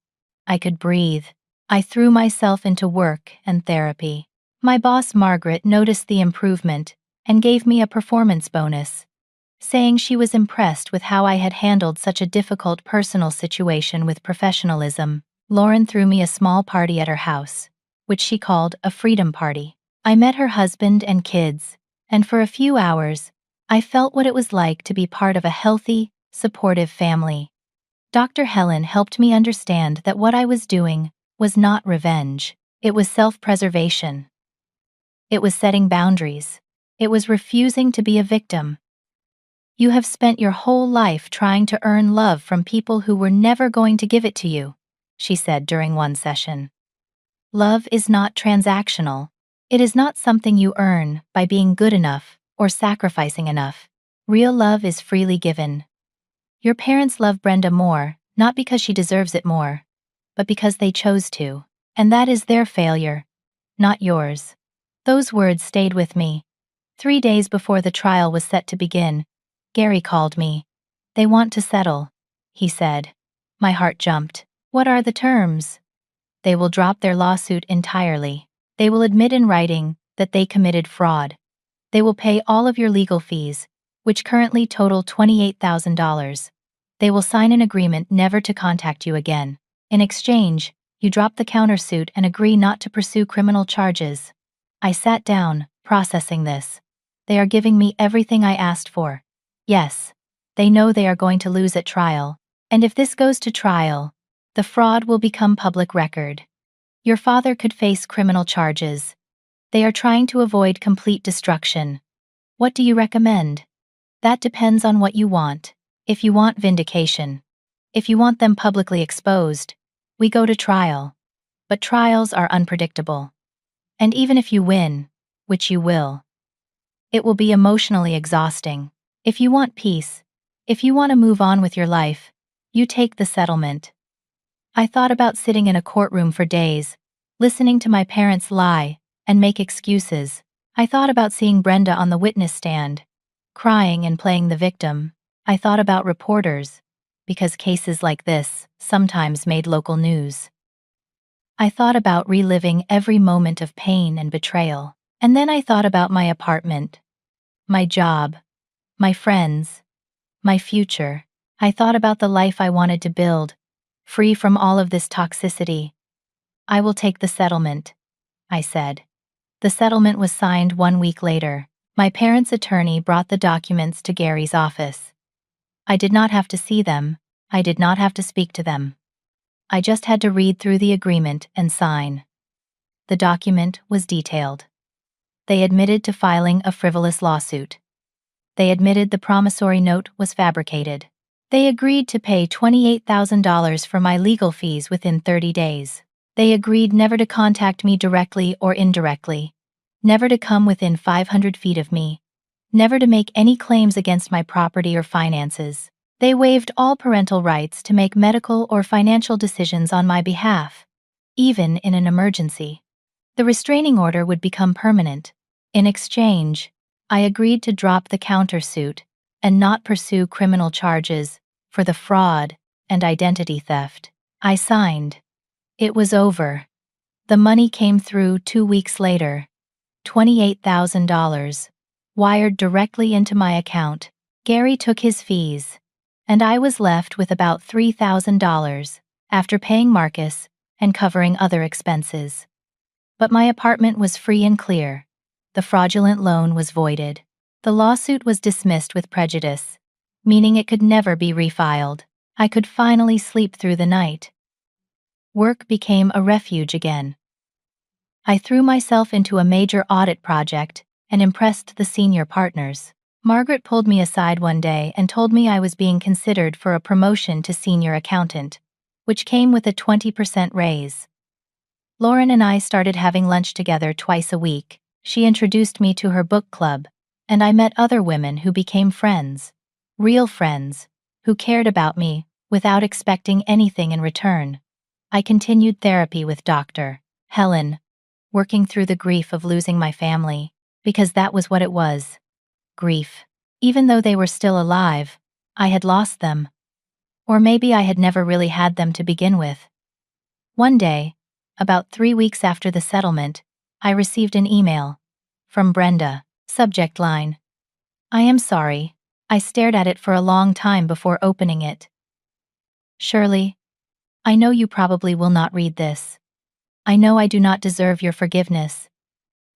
I could breathe. I threw myself into work and therapy. My boss, Margaret, noticed the improvement and gave me a performance bonus, saying she was impressed with how I had handled such a difficult personal situation with professionalism. Lauren threw me a small party at her house, which she called a freedom party. I met her husband and kids, and for a few hours, I felt what it was like to be part of a healthy, supportive family. Dr. Helen helped me understand that what I was doing was not revenge. It was self-preservation. It was setting boundaries. It was refusing to be a victim. "You have spent your whole life trying to earn love from people who were never going to give it to you," she said during one session. "Love is not transactional. It is not something you earn by being good enough or sacrificing enough. Real love is freely given. Your parents love Brenda more, not because she deserves it more, but because they chose to. And that is their failure, not yours." Those words stayed with me. 3 days before the trial was set to begin, Gary called me. "They want to settle," he said. My heart jumped. "What are the terms?" They will drop their lawsuit entirely. They will admit in writing that they committed fraud. They will pay all of your legal fees, which currently total $28,000. They will sign an agreement never to contact you again. In exchange, you drop the countersuit and agree not to pursue criminal charges. I sat down, processing this. They are giving me everything I asked for. Yes, they know they are going to lose at trial, and if this goes to trial, the fraud will become public record. Your father could face criminal charges. They are trying to avoid complete destruction. What do you recommend? That depends on what you want. If you want vindication. If you want them publicly exposed, we go to trial. But trials are unpredictable. And even if you win, which you will, it will be emotionally exhausting. If you want peace, if you want to move on with your life, you take the settlement. I thought about sitting in a courtroom for days, listening to my parents lie and make excuses. I thought about seeing Brenda on the witness stand, crying and playing the victim. I thought about reporters, because cases like this sometimes made local news. I thought about reliving every moment of pain and betrayal. And then I thought about my apartment, my job, my friends, my future. I thought about the life I wanted to build, free from all of this toxicity. I will take the settlement, I said. The settlement was signed 1 week later. My parents' attorney brought the documents to Gary's office. I did not have to see them. I did not have to speak to them. I just had to read through the agreement and sign. The document was detailed. They admitted to filing a frivolous lawsuit. They admitted the promissory note was fabricated. They agreed to pay $28,000 for my legal fees within 30 days. They agreed never to contact me directly or indirectly, never to come within 500 feet of me, never to make any claims against my property or finances. They waived all parental rights to make medical or financial decisions on my behalf, even in an emergency. The restraining order would become permanent. In exchange, I agreed to drop the countersuit and not pursue criminal charges for the fraud and identity theft. I signed. It was over. The money came through 2 weeks later. $28,000, wired directly into my account. Gary took his fees, and I was left with about $3,000 after paying Marcus and covering other expenses. But my apartment was free and clear. The fraudulent loan was voided. The lawsuit was dismissed with prejudice, meaning it could never be refiled. I could finally sleep through the night. Work became a refuge again. I threw myself into a major audit project and impressed the senior partners. Margaret pulled me aside one day and told me I was being considered for a promotion to senior accountant, which came with a 20% raise. Lauren and I started having lunch together twice a week. She introduced me to her book club, and I met other women who became friends, real friends, who cared about me without expecting anything in return. I continued therapy with Dr. Helen, working through the grief of losing my family, because that was what it was. Grief. Even though they were still alive, I had lost them. Or maybe I had never really had them to begin with. One day, about 3 weeks after the settlement, I received an email from Brenda. Subject line: I am sorry. I stared at it for a long time before opening it. Shirley, I know you probably will not read this. I know I do not deserve your forgiveness,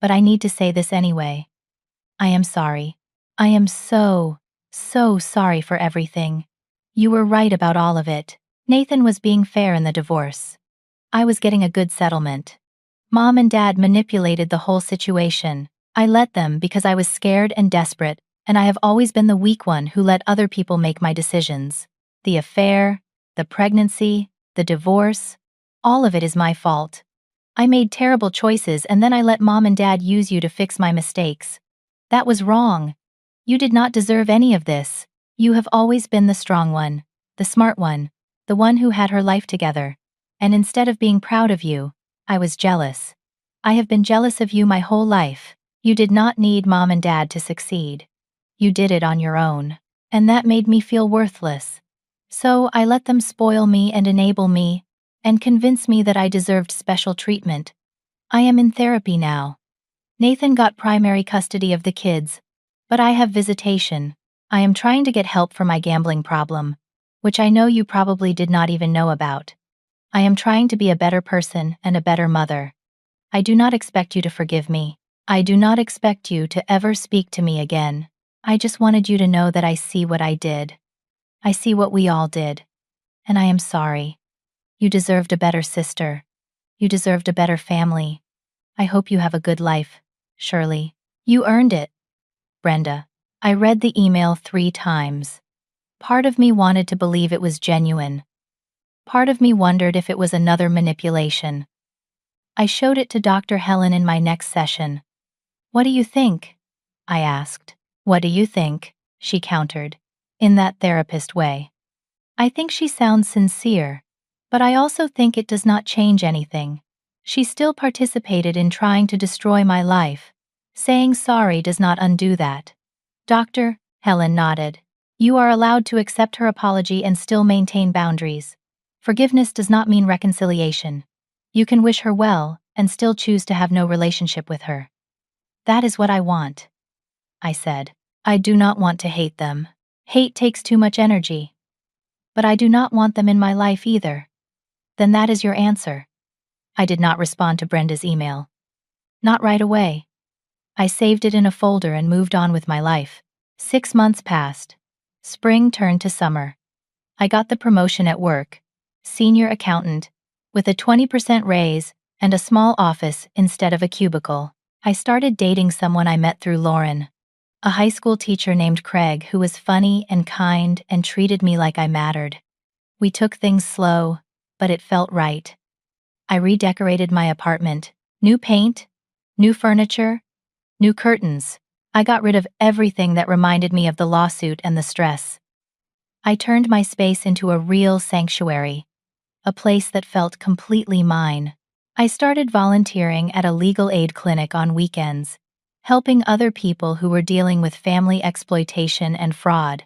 but I need to say this anyway. I am sorry. I am so sorry for everything. You were right about all of it. Nathan was being fair in the divorce. I was getting a good settlement. Mom and Dad manipulated the whole situation. I let them because I was scared and desperate, and I have always been the weak one who let other people make my decisions. The affair, the pregnancy, the divorce, all of it is my fault. I made terrible choices and then I let Mom and Dad use you to fix my mistakes. That was wrong. You did not deserve any of this. You have always been the strong one, the smart one, the one who had her life together. And instead of being proud of you, I was jealous. I have been jealous of you my whole life. You did not need Mom and Dad to succeed. You did it on your own. And that made me feel worthless. So I let them spoil me and enable me, and convince me that I deserved special treatment. I am in therapy now. Nathan got primary custody of the kids, but I have visitation. I am trying to get help for my gambling problem, which I know you probably did not even know about. I am trying to be a better person and a better mother. I do not expect you to forgive me. I do not expect you to ever speak to me again. I just wanted you to know that I see what I did. I see what we all did. And I am sorry. You deserved a better sister. You deserved a better family. I hope you have a good life, Shirley. You earned it. Brenda. I read the email 3 times. Part of me wanted to believe it was genuine. Part of me wondered if it was another manipulation. I showed it to Dr. Helen in my next session. What do you think? I asked. What do you think? She countered, in that therapist way. I think she sounds sincere, but I also think it does not change anything. She still participated in trying to destroy my life. Saying sorry does not undo that. Dr. Helen nodded. You are allowed to accept her apology and still maintain boundaries. Forgiveness does not mean reconciliation. You can wish her well and still choose to have no relationship with her. That is what I want, I said. I do not want to hate them. Hate takes too much energy. But I do not want them in my life either. Then that is your answer. I did not respond to Brenda's email. Not right away. I saved it in a folder and moved on with my life. 6 months passed. Spring turned to summer. I got the promotion at work, senior accountant, with a 20% raise and a small office instead of a cubicle. I started dating someone I met through Lauren, a high school teacher named Craig who was funny and kind and treated me like I mattered. We took things slow, but it felt right. I redecorated my apartment. New paint, new furniture, new curtains. I got rid of everything that reminded me of the lawsuit and the stress. I turned my space into a real sanctuary, a place that felt completely mine. I started volunteering at a legal aid clinic on weekends, helping other people who were dealing with family exploitation and fraud.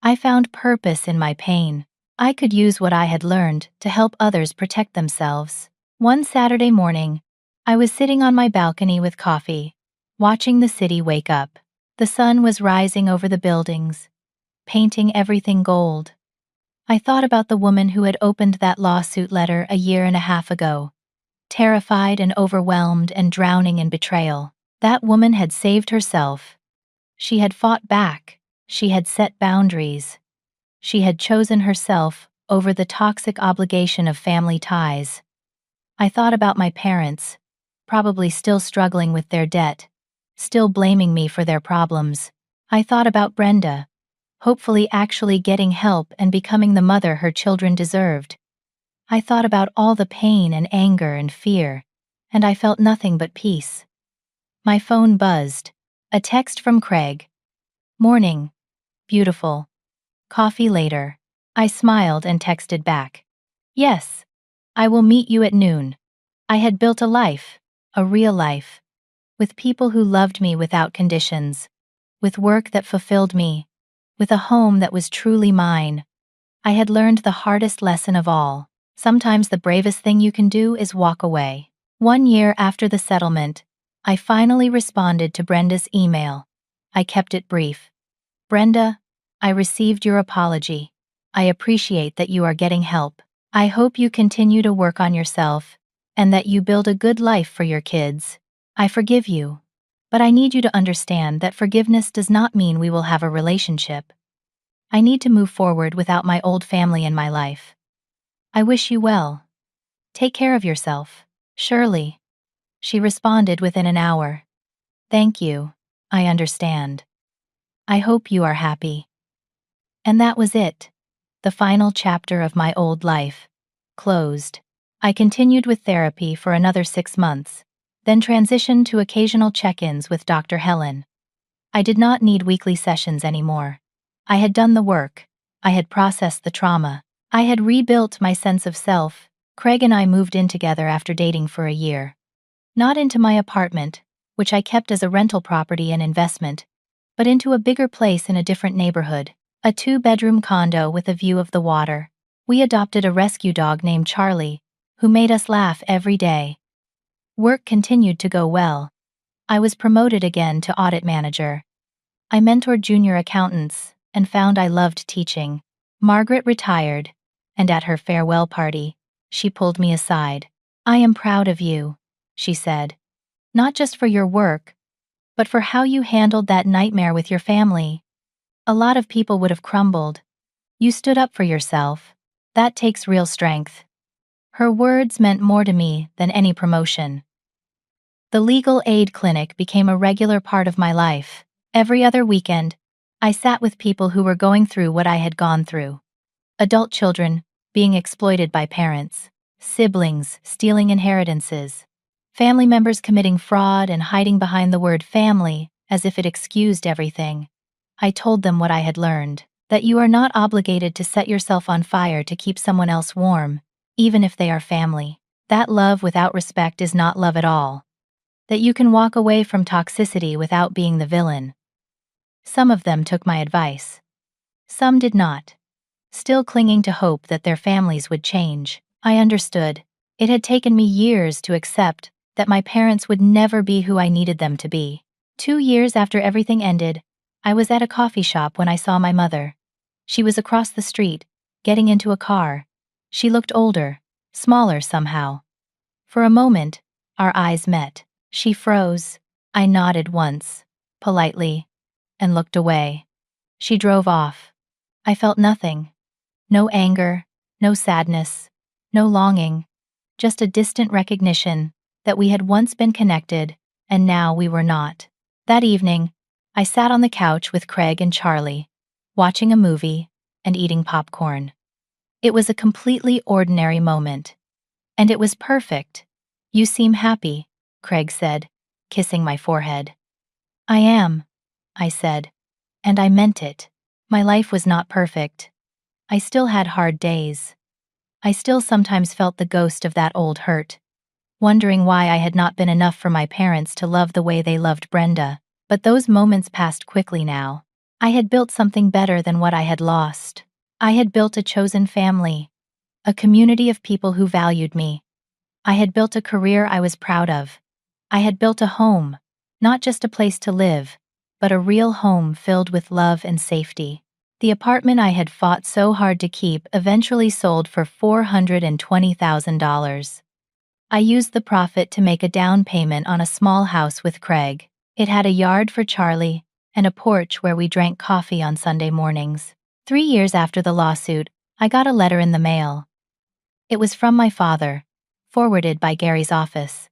I found purpose in my pain. I could use what I had learned to help others protect themselves. One Saturday morning, I was sitting on my balcony with coffee, watching the city wake up. The sun was rising over the buildings, painting everything gold. I thought about the woman who had opened that lawsuit letter a year and a half ago, terrified and overwhelmed and drowning in betrayal. That woman had saved herself. She had fought back. She had set boundaries. She had chosen herself over the toxic obligation of family ties. I thought about my parents, probably still struggling with their debt, still blaming me for their problems. I thought about Brenda, hopefully actually getting help and becoming the mother her children deserved. I thought about all the pain and anger and fear, and I felt nothing but peace. My phone buzzed. A text from Craig. Morning. Beautiful. Coffee later. I smiled and texted back. Yes. I will meet you at noon. I had built a life, a real life, with people who loved me without conditions, with work that fulfilled me, with a home that was truly mine. I had learned the hardest lesson of all. Sometimes the bravest thing you can do is walk away. 1 year after the settlement, I finally responded to Brenda's email. I kept it brief. Brenda, I received your apology. I appreciate that you are getting help. I hope you continue to work on yourself and that you build a good life for your kids. I forgive you, but I need you to understand that forgiveness does not mean we will have a relationship. I need to move forward without my old family in my life. I wish you well. Take care of yourself. Shirley. She responded within an hour. Thank you. I understand. I hope you are happy. And that was it. The final chapter of my old life. Closed. I continued with therapy for another 6 months, then transitioned to occasional check-ins with Dr. Helen. I did not need weekly sessions anymore. I had done the work. I had processed the trauma. I had rebuilt my sense of self. Craig and I moved in together after dating for a year. Not into my apartment, which I kept as a rental property and investment, but into a bigger place in a different neighborhood, a 2-bedroom condo with a view of the water. We adopted a rescue dog named Charlie, who made us laugh every day. Work continued to go well. I was promoted again to audit manager. I mentored junior accountants and found I loved teaching. Margaret retired, and at her farewell party, she pulled me aside. "I am proud of you," she said. "Not just for your work, but for how you handled that nightmare with your family. A lot of people would have crumbled. You stood up for yourself. That takes real strength." Her words meant more to me than any promotion. The legal aid clinic became a regular part of my life. Every other weekend, I sat with people who were going through what I had gone through. Adult children being exploited by parents, siblings stealing inheritances, family members committing fraud and hiding behind the word family as if it excused everything. I told them what I had learned, that you are not obligated to set yourself on fire to keep someone else warm, even if they are family. That love without respect is not love at all. That you can walk away from toxicity without being the villain. Some of them took my advice. Some did not. Still clinging to hope that their families would change. I understood. It had taken me years to accept that my parents would never be who I needed them to be. 2 years after everything ended, I was at a coffee shop when I saw my mother. She was across the street, getting into a car. She looked older, smaller somehow. For a moment, our eyes met. She froze. I nodded once, politely, and looked away. She drove off. I felt nothing. No anger, no sadness, no longing, just a distant recognition that we had once been connected and now we were not. That evening, I sat on the couch with Craig and Charlie, watching a movie and eating popcorn. It was a completely ordinary moment. And it was perfect. "You seem happy," Craig said, kissing my forehead. "I am," I said, and I meant it. My life was not perfect. I still had hard days. I still sometimes felt the ghost of that old hurt, wondering why I had not been enough for my parents to love the way they loved Brenda. But those moments passed quickly now. I had built something better than what I had lost. I had built a chosen family, a community of people who valued me. I had built a career I was proud of. I had built a home, not just a place to live, but a real home filled with love and safety. The apartment I had fought so hard to keep eventually sold for $420,000. I used the profit to make a down payment on a small house with Craig. It had a yard for Charlie and a porch where we drank coffee on Sunday mornings. 3 years after the lawsuit, I got a letter in the mail. It was from my father, forwarded by Gary's office.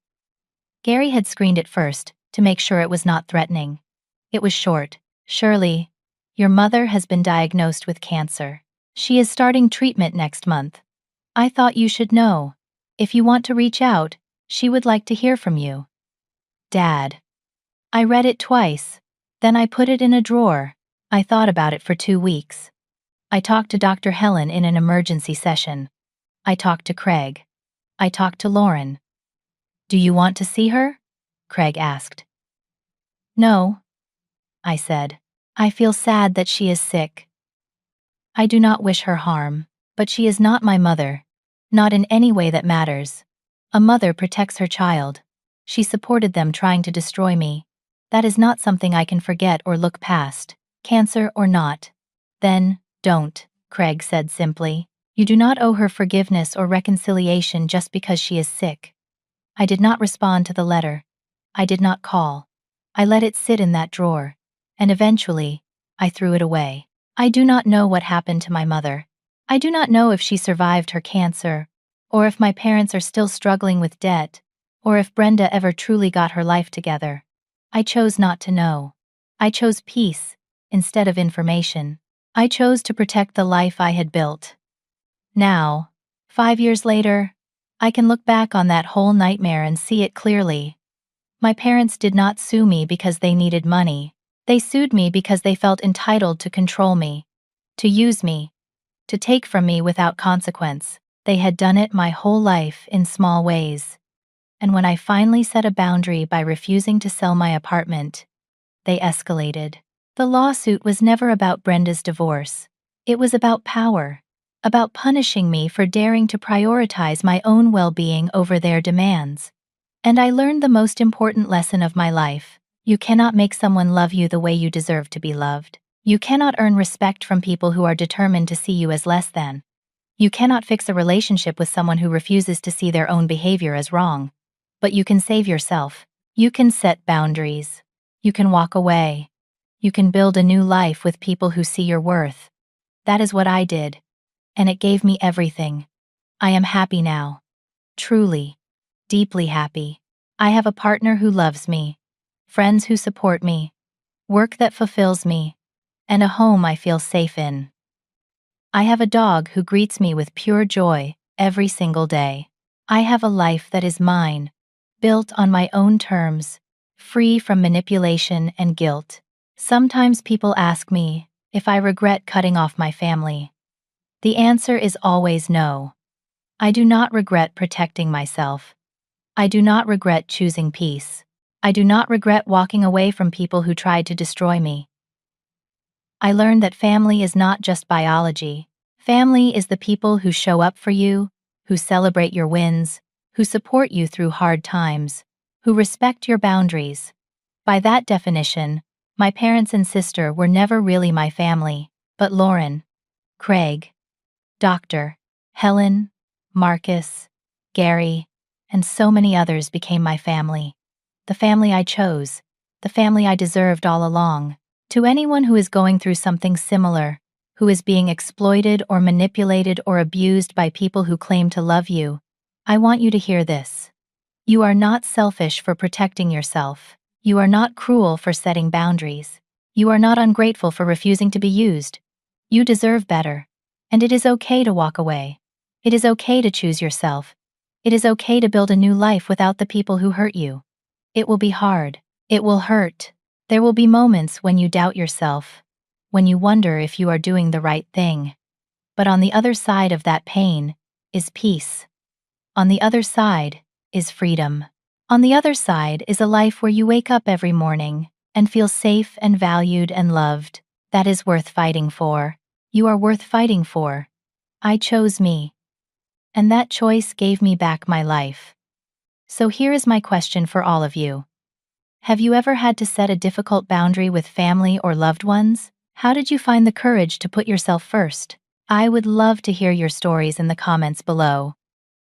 Gary had screened it first to make sure it was not threatening. It was short. "Shirley, your mother has been diagnosed with cancer. She is starting treatment next month. I thought you should know. If you want to reach out, she would like to hear from you. Dad." I read it twice. Then I put it in a drawer. I thought about it for 2 weeks. I talked to Dr. Helen in an emergency session. I talked to Craig. I talked to Lauren. "Do you want to see her?" Craig asked. "No," I said. "I feel sad that she is sick. I do not wish her harm, but she is not my mother. Not in any way that matters. A mother protects her child. She supported them trying to destroy me. That is not something I can forget or look past, cancer or not." "Then, don't," Craig said simply. "You do not owe her forgiveness or reconciliation just because she is sick." I did not respond to the letter. I did not call. I let it sit in that drawer, and eventually, I threw it away. I do not know what happened to my mother. I do not know if she survived her cancer, or if my parents are still struggling with debt, or if Brenda ever truly got her life together. I chose not to know. I chose peace instead of information. I chose to protect the life I had built. Now, 5 years later, I can look back on that whole nightmare and see it clearly. My parents did not sue me because they needed money. They sued me because they felt entitled to control me, to use me, to take from me without consequence. They had done it my whole life in small ways. And when I finally set a boundary by refusing to sell my apartment, they escalated. The lawsuit was never about Brenda's divorce. It was about power. about punishing me for daring to prioritize my own well-being over their demands. And I learned the most important lesson of my life. You cannot make someone love you the way you deserve to be loved. You cannot earn respect from people who are determined to see you as less than. You cannot fix a relationship with someone who refuses to see their own behavior as wrong. But you can save yourself. You can set boundaries. You can walk away. You can build a new life with people who see your worth. That is what I did. And it gave me everything. I am happy now. Truly. Deeply happy. I have a partner who loves me, friends who support me, work that fulfills me, and a home I feel safe in. I have a dog who greets me with pure joy every single day. I have a life that is mine, built on my own terms, free from manipulation and guilt. Sometimes people ask me if I regret cutting off my family. The answer is always no. I do not regret protecting myself. I do not regret choosing peace. I do not regret walking away from people who tried to destroy me. I learned that family is not just biology. Family is the people who show up for you, who celebrate your wins, who support you through hard times, who respect your boundaries. By that definition, my parents and sister were never really my family, but Lauren, Craig, Dr. Helen, Marcus, Gary, and so many others became my family. The family I chose, the family I deserved all along. To anyone who is going through something similar, who is being exploited or manipulated or abused by people who claim to love you, I want you to hear this. You are not selfish for protecting yourself. You are not cruel for setting boundaries. You are not ungrateful for refusing to be used. You deserve better. And it is okay to walk away. It is okay to choose yourself. It is okay to build a new life without the people who hurt you. It will be hard. It will hurt. There will be moments when you doubt yourself, when you wonder if you are doing the right thing. But on the other side of that pain is peace. On the other side is freedom. On the other side is a life where you wake up every morning and feel safe and valued and loved. That is worth fighting for. You are worth fighting for. I chose me. And that choice gave me back my life. So here is my question for all of you. Have you ever had to set a difficult boundary with family or loved ones? How did you find the courage to put yourself first? I would love to hear your stories in the comments below.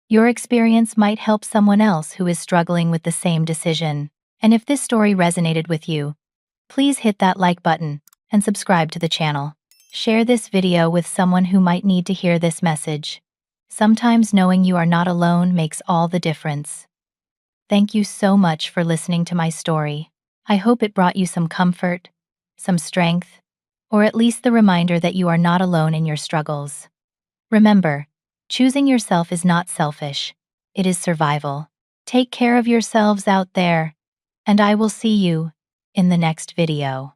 Your experience might help someone else who is struggling with the same decision. And if this story resonated with you, please hit that like button and subscribe to the channel. Share this video with someone who might need to hear this message. Sometimes knowing you are not alone makes all the difference. Thank you so much for listening to my story. I hope it brought you some comfort, some strength, or at least the reminder that you are not alone in your struggles. Remember, choosing yourself is not selfish. It is survival. Take care of yourselves out there, and I will see you in the next video.